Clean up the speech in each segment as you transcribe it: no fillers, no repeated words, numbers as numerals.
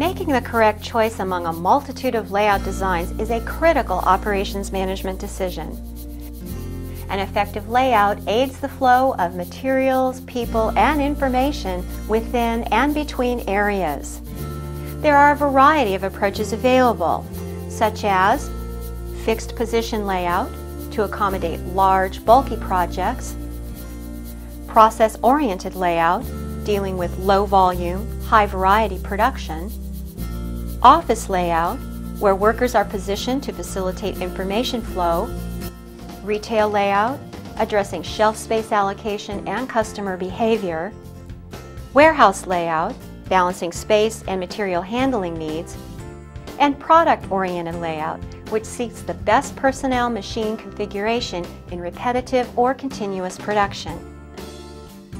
Making the correct choice among a multitude of layout designs is a critical operations management decision. An effective layout aids the flow of materials, people, and information within and between areas. There are a variety of approaches available, such as fixed position layout to accommodate large, bulky projects, process-oriented layout dealing with low volume, high variety production, office layout where workers are positioned to facilitate information flow, retail layout addressing shelf space allocation and customer behavior, warehouse layout balancing space and material handling needs, and product-oriented layout which seeks the best personnel machine configuration in repetitive or continuous production.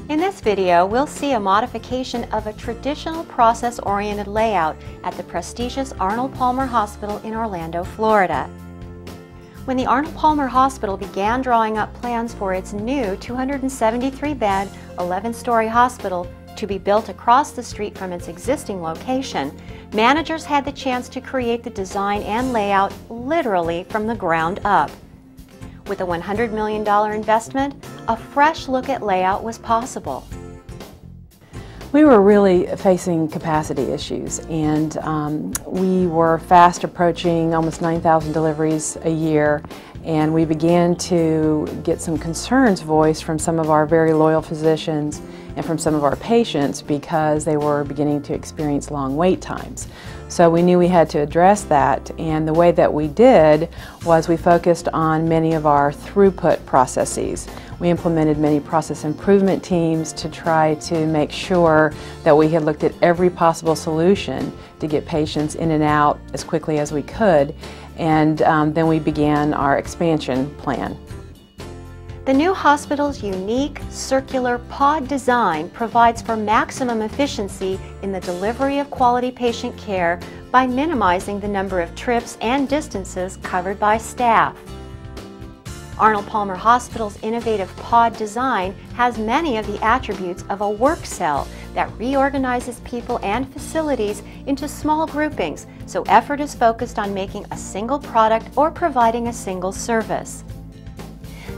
In this video, we'll see a modification of a traditional process-oriented layout at the prestigious Arnold Palmer Hospital in Orlando, Florida. When the Arnold Palmer Hospital began drawing up plans for its new 273-bed, 11-story hospital to be built across the street from its existing location, managers had the chance to create the design and layout literally from the ground up. With a $100 million investment, a fresh look at layout was possible. We were really facing capacity issues, and we were fast approaching almost 9,000 deliveries a year, and we began to get some concerns voiced from some of our very loyal physicians and from some of our patients because they were beginning to experience long wait times. So we knew we had to address that, and the way that we did was we focused on many of our throughput processes. We implemented many process improvement teams to try to make sure that we had looked at every possible solution to get patients in and out as quickly as we could, and then we began our expansion plan. The new hospital's unique circular pod design provides for maximum efficiency in the delivery of quality patient care by minimizing the number of trips and distances covered by staff. Arnold Palmer Hospital's innovative pod design has many of the attributes of a work cell that reorganizes people and facilities into small groupings, so effort is focused on making a single product or providing a single service.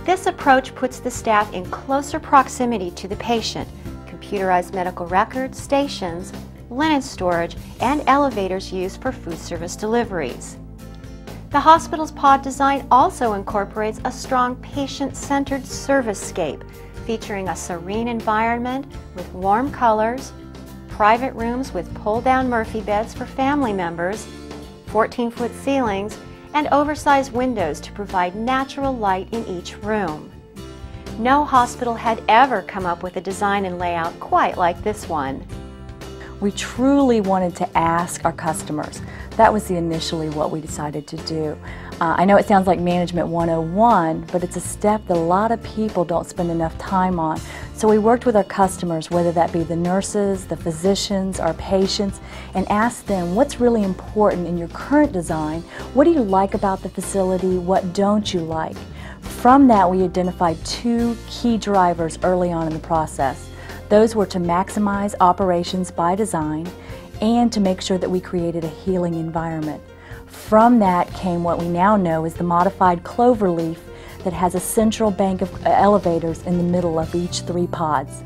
This approach puts the staff in closer proximity to the patient. Computerized medical records, stations, linen storage, and elevators used for food service deliveries. The hospital's pod design also incorporates a strong patient-centered service-scape, featuring a serene environment with warm colors, private rooms with pull-down Murphy beds for family members, 14-foot ceilings, and oversized windows to provide natural light in each room. No hospital had ever come up with a design and layout quite like this one. We truly wanted to ask our customers. That was initially what we decided to do. I know it sounds like Management 101, but it's a step that a lot of people don't spend enough time on. So we worked with our customers, whether that be the nurses, the physicians, our patients, and asked them what's really important in your current design. What do you like about the facility? What don't you like? From that, we identified two key drivers early on in the process. Those were to maximize operations by design and to make sure that we created a healing environment. From that came what we now know is the modified clover leaf that has a central bank of elevators in the middle of each 3 pods.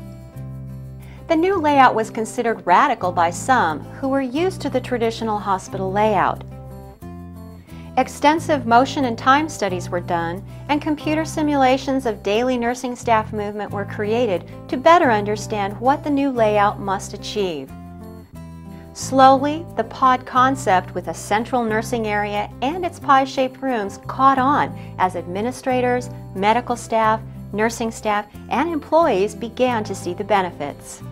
The new layout was considered radical by some who were used to the traditional hospital layout. Extensive motion and time studies were done, and computer simulations of daily nursing staff movement were created to better understand what the new layout must achieve. Slowly, the pod concept with a central nursing area and its pie-shaped rooms caught on as administrators, medical staff, nursing staff, and employees began to see the benefits.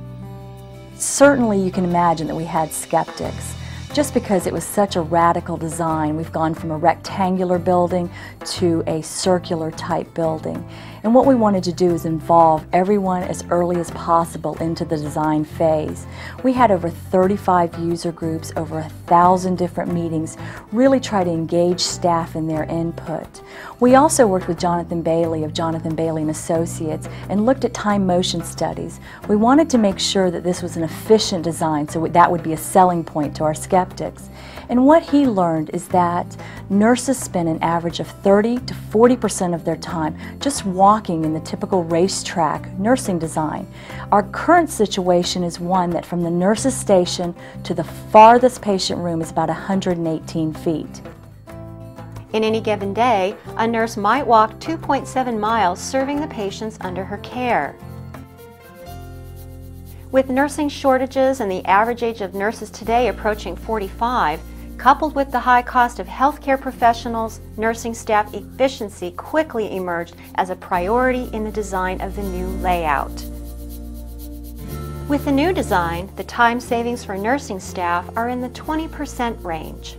Certainly you can imagine that we had skeptics. Just because it was such a radical design, we've gone from a rectangular building to a circular type building. And what we wanted to do is involve everyone as early as possible into the design phase. We had over 35 user groups, over 1,000 different meetings, really try to engage staff in their input. We also worked with Jonathan Bailey of Jonathan Bailey and Associates and looked at time motion studies. We wanted to make sure that this was an efficient design, so that would be a selling point to our skeptics. And what he learned is that nurses spend an average of 30 to 40% of their time just walking in the typical racetrack nursing design. Our current situation is one that from the nurse's station to the farthest patient room is about 118 feet. In any given day, a nurse might walk 2.7 miles serving the patients under her care. With nursing shortages and the average age of nurses today approaching 45, coupled with the high cost of healthcare professionals, nursing staff efficiency quickly emerged as a priority in the design of the new layout. With the new design, the time savings for nursing staff are in the 20% range.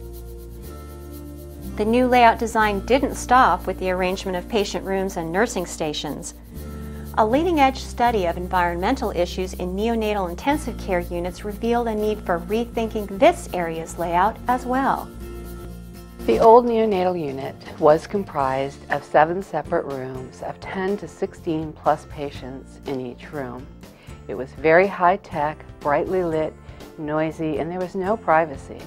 The new layout design didn't stop with the arrangement of patient rooms and nursing stations. A leading-edge study of environmental issues in neonatal intensive care units revealed a need for rethinking this area's layout as well. The old neonatal unit was comprised of 7 separate rooms of 10 to 16 plus patients in each room. It was very high-tech, brightly lit, noisy, and there was no privacy,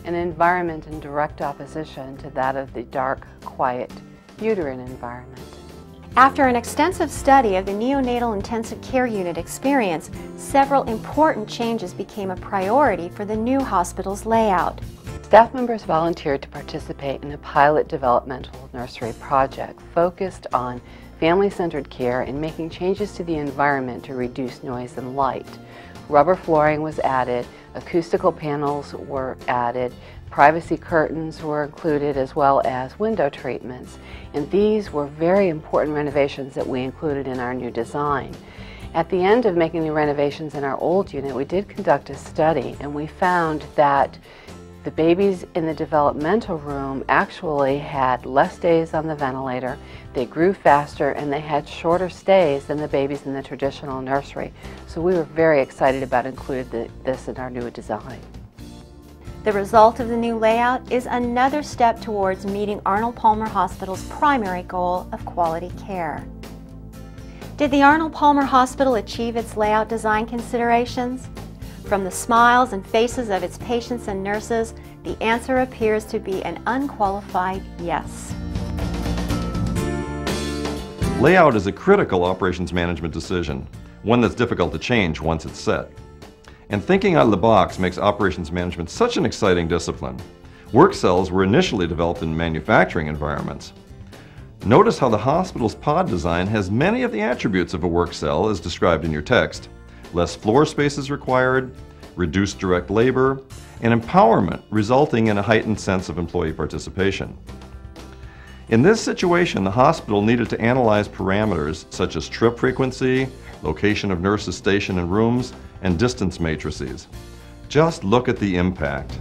an environment in direct opposition to that of the dark, quiet uterine environment. After an extensive study of the neonatal intensive care unit experience, several important changes became a priority for the new hospital's layout. Staff members volunteered to participate in a pilot developmental nursery project focused on family-centered care and making changes to the environment to reduce noise and light. Rubber flooring was added, acoustical panels were added, privacy curtains were included, as well as window treatments. And these were very important renovations that we included in our new design. At the end of making the renovations in our old unit, we did conduct a study, and we found that the babies in the developmental room actually had less days on the ventilator, they grew faster, and they had shorter stays than the babies in the traditional nursery. So we were very excited about including this in our new design. The result of the new layout is another step towards meeting Arnold Palmer Hospital's primary goal of quality care. Did the Arnold Palmer Hospital achieve its layout design considerations? From the smiles and faces of its patients and nurses, the answer appears to be an unqualified yes. Layout is a critical operations management decision, one that's difficult to change once it's set. And thinking out of the box makes operations management such an exciting discipline. Work cells were initially developed in manufacturing environments. Notice how the hospital's pod design has many of the attributes of a work cell as described in your text. Less floor space is required, reduced direct labor, and empowerment resulting in a heightened sense of employee participation. In this situation, the hospital needed to analyze parameters such as trip frequency, location of nurses stationed in rooms, and distance matrices. Just look at the impact.